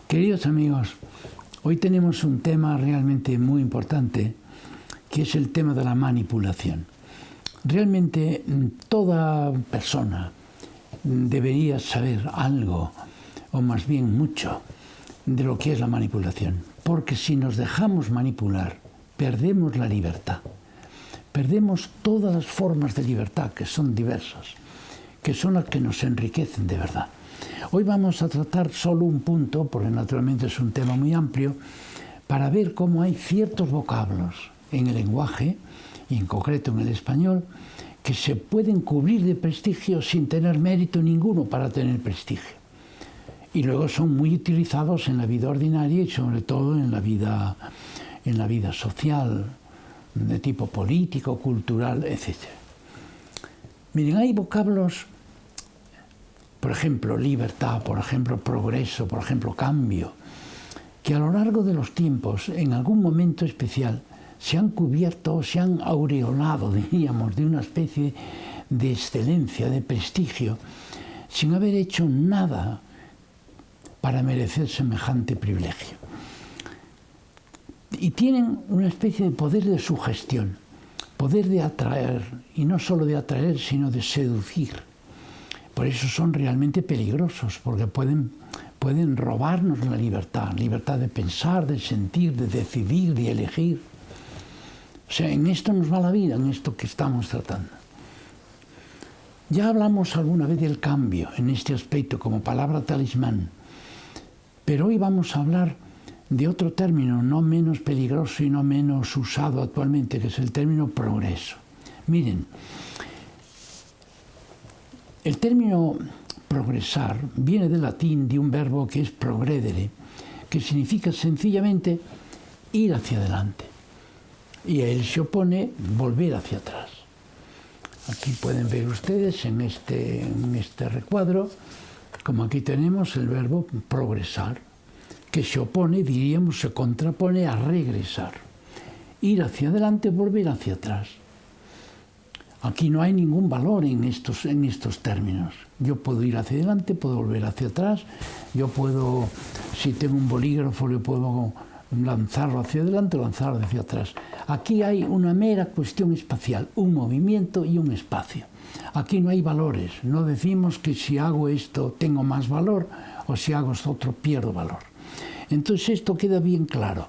Queridos amigos, hoy tenemos un tema realmente muy importante, que es el tema de la manipulación. Realmente toda persona debería saber algo, o más bien mucho, de lo que es la manipulación. Porque si nos dejamos manipular, perdemos la libertad. Perdemos todas las formas de libertad, que son diversas, que son las que nos enriquecen de verdad. Hoy vamos a tratar solo un punto, porque naturalmente es un tema muy amplio, para ver cómo hay ciertos vocablos en el lenguaje, y en concreto en el español, que se pueden cubrir de prestigio sin tener mérito ninguno para tener prestigio. Y luego son muy utilizados en la vida ordinaria y sobre todo en la vida social, de tipo político, cultural, etc. Miren, hay vocablos, por ejemplo, libertad, por ejemplo, progreso, por ejemplo, cambio, que a lo largo de los tiempos, en algún momento especial, se han cubierto, se han aureolado, diríamos, de una especie de excelencia, de prestigio, sin haber hecho nada para merecer semejante privilegio. Y tienen una especie de poder de sugestión, poder de atraer, y no solo de atraer, sino de seducir. Por eso son realmente peligrosos, porque pueden robarnos la libertad de pensar, de sentir, de decidir, de elegir. O sea, en esto nos va la vida, en esto que estamos tratando. Ya hablamos alguna vez del cambio en este aspecto como palabra talismán, pero hoy vamos a hablar de otro término no menos peligroso y no menos usado actualmente, que es el término progreso. Miren, el término progresar viene del latín de un verbo que es progredere, que significa sencillamente ir hacia adelante. Y a él se opone volver hacia atrás. Aquí pueden ver ustedes en este recuadro, como aquí tenemos el verbo progresar, que se opone, diríamos, se contrapone a regresar. Ir hacia adelante, volver hacia atrás. Aquí no hay ningún valor en estos términos. Yo puedo ir hacia adelante, puedo volver hacia atrás, yo puedo, si tengo un bolígrafo, le puedo lanzarlo hacia adelante o lanzarlo hacia atrás. Aquí hay una mera cuestión espacial, un movimiento y un espacio. Aquí no hay valores, no decimos que si hago esto tengo más valor o si hago esto otro pierdo valor. Entonces esto queda bien claro.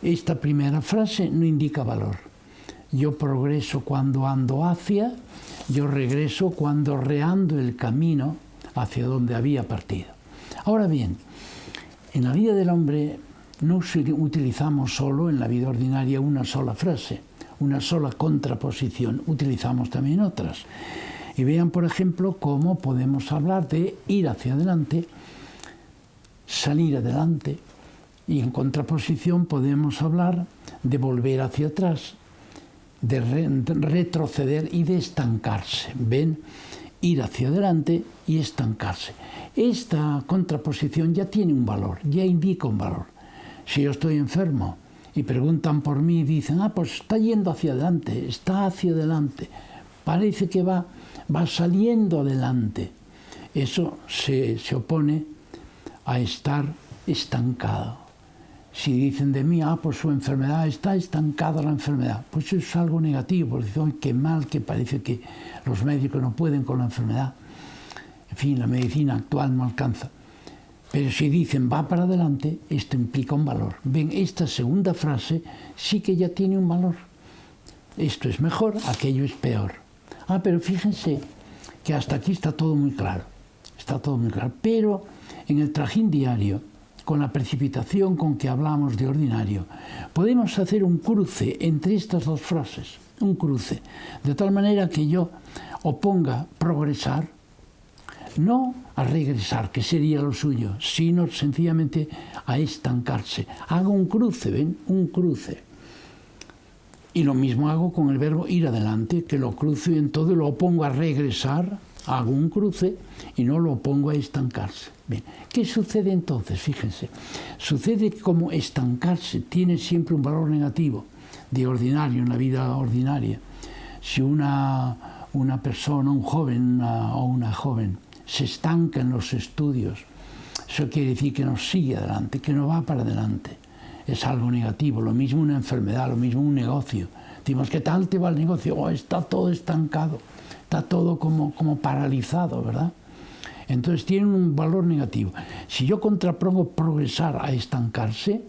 Esta primera frase no indica valor. Yo progreso cuando ando hacia, yo regreso cuando reando el camino hacia donde había partido. Ahora bien, en la vida del hombre no utilizamos solo en la vida ordinaria una sola frase, una sola contraposición, utilizamos también otras. Y vean, por ejemplo, cómo podemos hablar de ir hacia adelante, salir adelante, y en contraposición podemos hablar de volver hacia atrás, de retroceder y de estancarse. ¿Ven? Ir hacia adelante y estancarse. Esta contraposición ya tiene un valor, ya indica un valor. Si yo estoy enfermo y preguntan por mí y dicen, pues está yendo hacia adelante, está hacia adelante, parece que va saliendo adelante. Eso se opone a estar estancado. Si dicen de mí, pues su enfermedad, está estancada la enfermedad, pues eso es algo negativo, porque dicen, qué mal, que parece que los médicos no pueden con la enfermedad. En fin, la medicina actual no alcanza. Pero si dicen, va para adelante, esto implica un valor. Ven, esta segunda frase sí que ya tiene un valor. Esto es mejor, aquello es peor. Pero fíjense que hasta aquí está todo muy claro. Está todo muy claro. Pero en el trajín diario, con la precipitación con que hablamos de ordinario, podemos hacer un cruce entre estas dos frases, un cruce, de tal manera que yo oponga progresar, no a regresar, que sería lo suyo, sino sencillamente a estancarse. Hago un cruce, ¿ven? Un cruce. Y lo mismo hago con el verbo ir adelante, que lo cruzo y entonces lo opongo a regresar, hago un cruce y no lo opongo a estancarse. Bien, ¿qué sucede entonces? Fíjense, sucede que como estancarse tiene siempre un valor negativo, de ordinario, en la vida ordinaria. Si una persona, un joven o una joven, se estanca en los estudios, Eso quiere decir que no sigue adelante, que no va para adelante. Es algo negativo, lo mismo una enfermedad, lo mismo un negocio. Decimos, ¿qué tal te va el negocio? Oh, está todo estancado, está todo como paralizado, ¿verdad? Entonces tiene un valor negativo. Si yo contrapongo progresar a estancarse,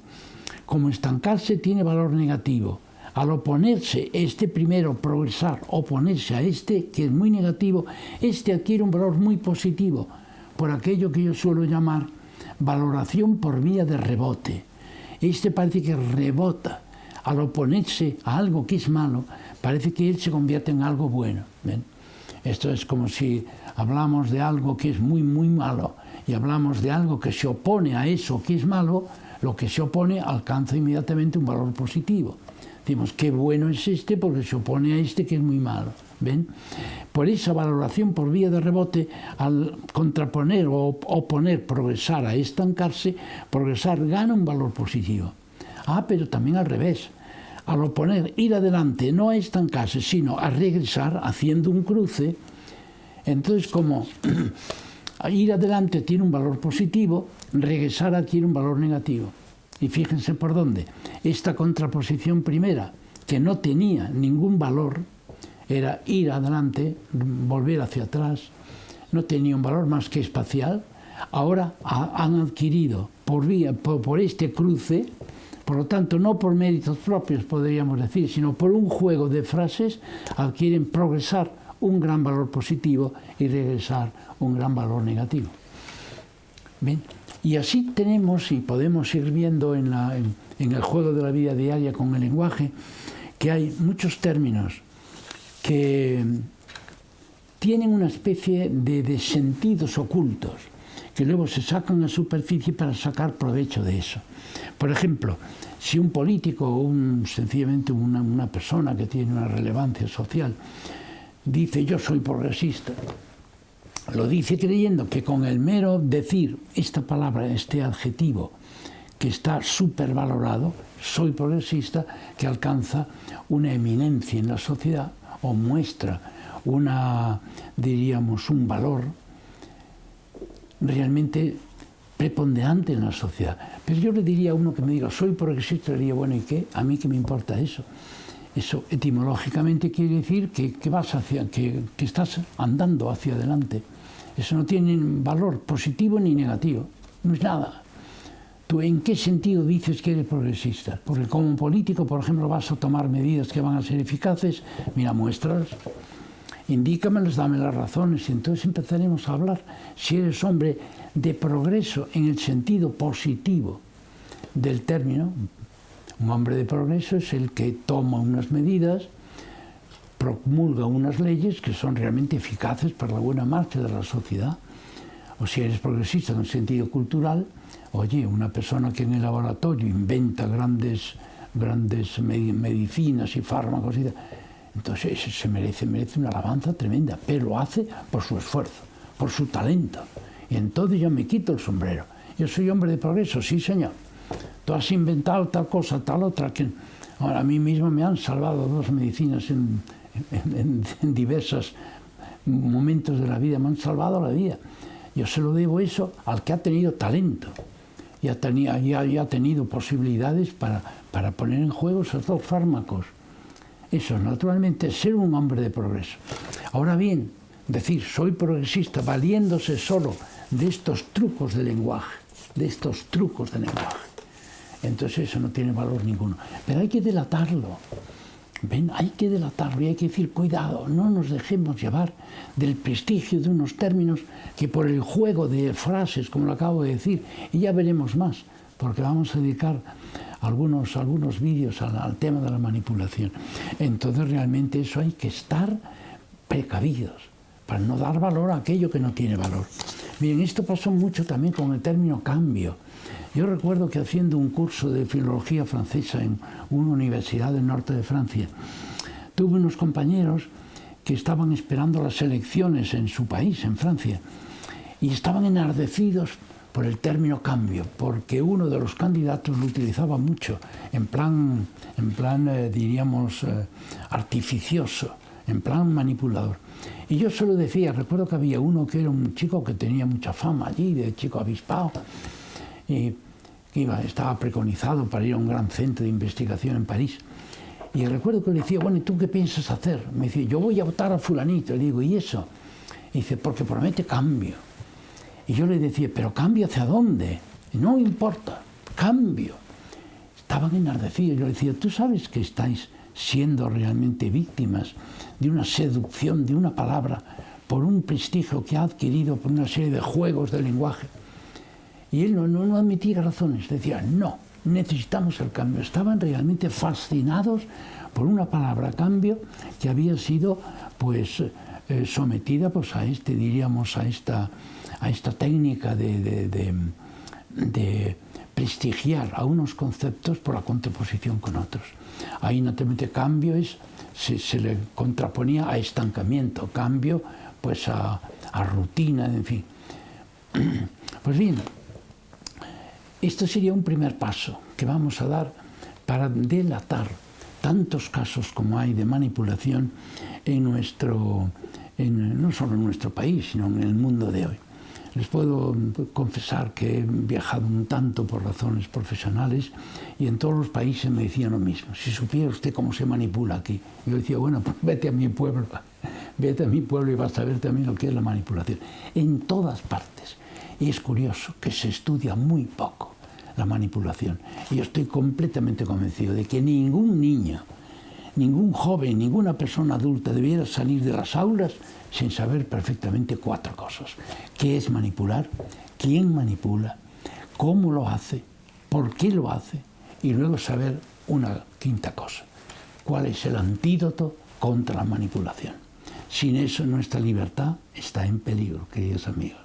como estancarse tiene valor negativo. Al oponerse este primero, progresar, oponerse a este, que es muy negativo, este adquiere un valor muy positivo, por aquello que yo suelo llamar valoración por vía de rebote. Este parece que rebota. Al oponerse a algo que es malo, parece que él se convierte en algo bueno. ¿Ven? Esto es como si hablamos de algo que es muy, muy malo y hablamos de algo que se opone a eso que es malo, lo que se opone alcanza inmediatamente un valor positivo. Decimos, qué bueno es este porque se opone a este que es muy malo. ¿Ven? Por esa valoración por vía de rebote, al contraponer o oponer progresar a estancarse, progresar gana un valor positivo. Pero también al revés. Al oponer ir adelante, no a estancarse, sino a regresar haciendo un cruce, entonces como ir adelante tiene un valor positivo, regresar adquiere un valor negativo. Y fíjense por dónde. Esta contraposición primera, que no tenía ningún valor, era ir adelante, volver hacia atrás, no tenía un valor más que espacial, ahora han adquirido por este cruce, por lo tanto no por méritos propios podríamos decir, sino por un juego de frases, adquieren progresar un gran valor positivo y regresar un gran valor negativo. ¿Bien? Y así tenemos y podemos ir viendo en el juego de la vida diaria con el lenguaje que hay muchos términos que tienen una especie de sentidos ocultos que luego se sacan a superficie para sacar provecho de eso. Por ejemplo, si un político o sencillamente una persona que tiene una relevancia social dice yo soy progresista, lo dice creyendo que con el mero decir esta palabra, este adjetivo que está supervalorado, soy progresista, que alcanza una eminencia en la sociedad o muestra diríamos, un valor realmente preponderante en la sociedad. Pero yo le diría a uno que me diga, soy progresista, le diría, bueno, ¿y qué? ¿A mí qué me importa eso? Eso etimológicamente quiere decir que estás andando hacia adelante. Eso no tiene valor positivo ni negativo, no es nada. ¿Tú en qué sentido dices que eres progresista? Porque como político, por ejemplo, vas a tomar medidas que van a ser eficaces, mira, muéstralas, indícamelas, dame las razones, y entonces empezaremos a hablar si eres hombre de progreso en el sentido positivo del término. Un hombre de progreso es el que toma unas medidas, promulga unas leyes que son realmente eficaces para la buena marcha de la sociedad. O si eres progresista en el sentido cultural, oye, una persona que en el laboratorio inventa grandes medicinas y fármacos y tal, entonces se merece una alabanza tremenda, pero lo hace por su esfuerzo, por su talento. Y entonces yo me quito el sombrero. Yo soy hombre de progreso, sí señor. Tú has inventado tal cosa, tal otra, que ahora a mí mismo me han salvado 2 medicinas en diversos momentos de la vida, me han salvado la vida. Yo se lo debo eso al que ha tenido talento y ha tenido posibilidades para poner en juego esos 2 fármacos. Eso, naturalmente, ser un hombre de progreso. Ahora bien, decir soy progresista valiéndose solo de estos trucos de lenguaje, entonces eso no tiene valor ninguno. Pero hay que delatarlo. ¿Ven? Hay que delatarlo y hay que decir, cuidado, no nos dejemos llevar del prestigio de unos términos que por el juego de frases, como lo acabo de decir, y ya veremos más, porque vamos a dedicar algunos vídeos al tema de la manipulación. Entonces realmente eso hay que estar precavidos para no dar valor a aquello que no tiene valor. Bien, esto pasó mucho también con el término cambio. Yo recuerdo que haciendo un curso de filología francesa en una universidad del norte de Francia, tuve unos compañeros que estaban esperando las elecciones en su país, en Francia, y estaban enardecidos por el término cambio, porque uno de los candidatos lo utilizaba mucho, en plan diríamos, artificioso, en plan manipulador. Y yo solo decía, recuerdo que había uno que era un chico que tenía mucha fama allí, de chico avispado, y que estaba preconizado para ir a un gran centro de investigación en París. Y recuerdo que le decía, bueno, ¿y tú qué piensas hacer? Me decía, yo voy a votar a fulanito. Le digo, ¿y eso? Y dice, porque promete cambio. Y yo le decía, ¿pero cambio hacia dónde? Y no importa, cambio. Estaban enardecidos. Yo le decía, ¿tú sabes que estáis siendo realmente víctimas de una seducción, de una palabra, por un prestigio que ha adquirido por una serie de juegos de lenguaje? Y él no admitía razones. Decía, no, necesitamos el cambio. Estaban realmente fascinados por una palabra cambio que había sido pues sometida pues a esta técnica de prestigiar a unos conceptos por la contraposición con otros. Ahí naturalmente cambio se le contraponía a estancamiento, cambio pues a rutina, en fin. Pues bien, esto sería un primer paso que vamos a dar para delatar tantos casos como hay de manipulación no solo en nuestro país, sino en el mundo de hoy. Les puedo confesar que he viajado un tanto por razones profesionales y en todos los países me decían lo mismo. Si supiera usted cómo se manipula aquí. Yo decía, bueno, pues vete a mi pueblo y vas a ver también lo que es la manipulación. En todas partes. Y es curioso que se estudia muy poco la manipulación. Y yo estoy completamente convencido de que ningún niño, ningún joven, ninguna persona adulta debiera salir de las aulas sin saber perfectamente 4 cosas. ¿Qué es manipular? ¿Quién manipula? ¿Cómo lo hace? ¿Por qué lo hace? Y luego saber una 5ª cosa. ¿Cuál es el antídoto contra la manipulación? Sin eso nuestra libertad está en peligro, queridos amigos.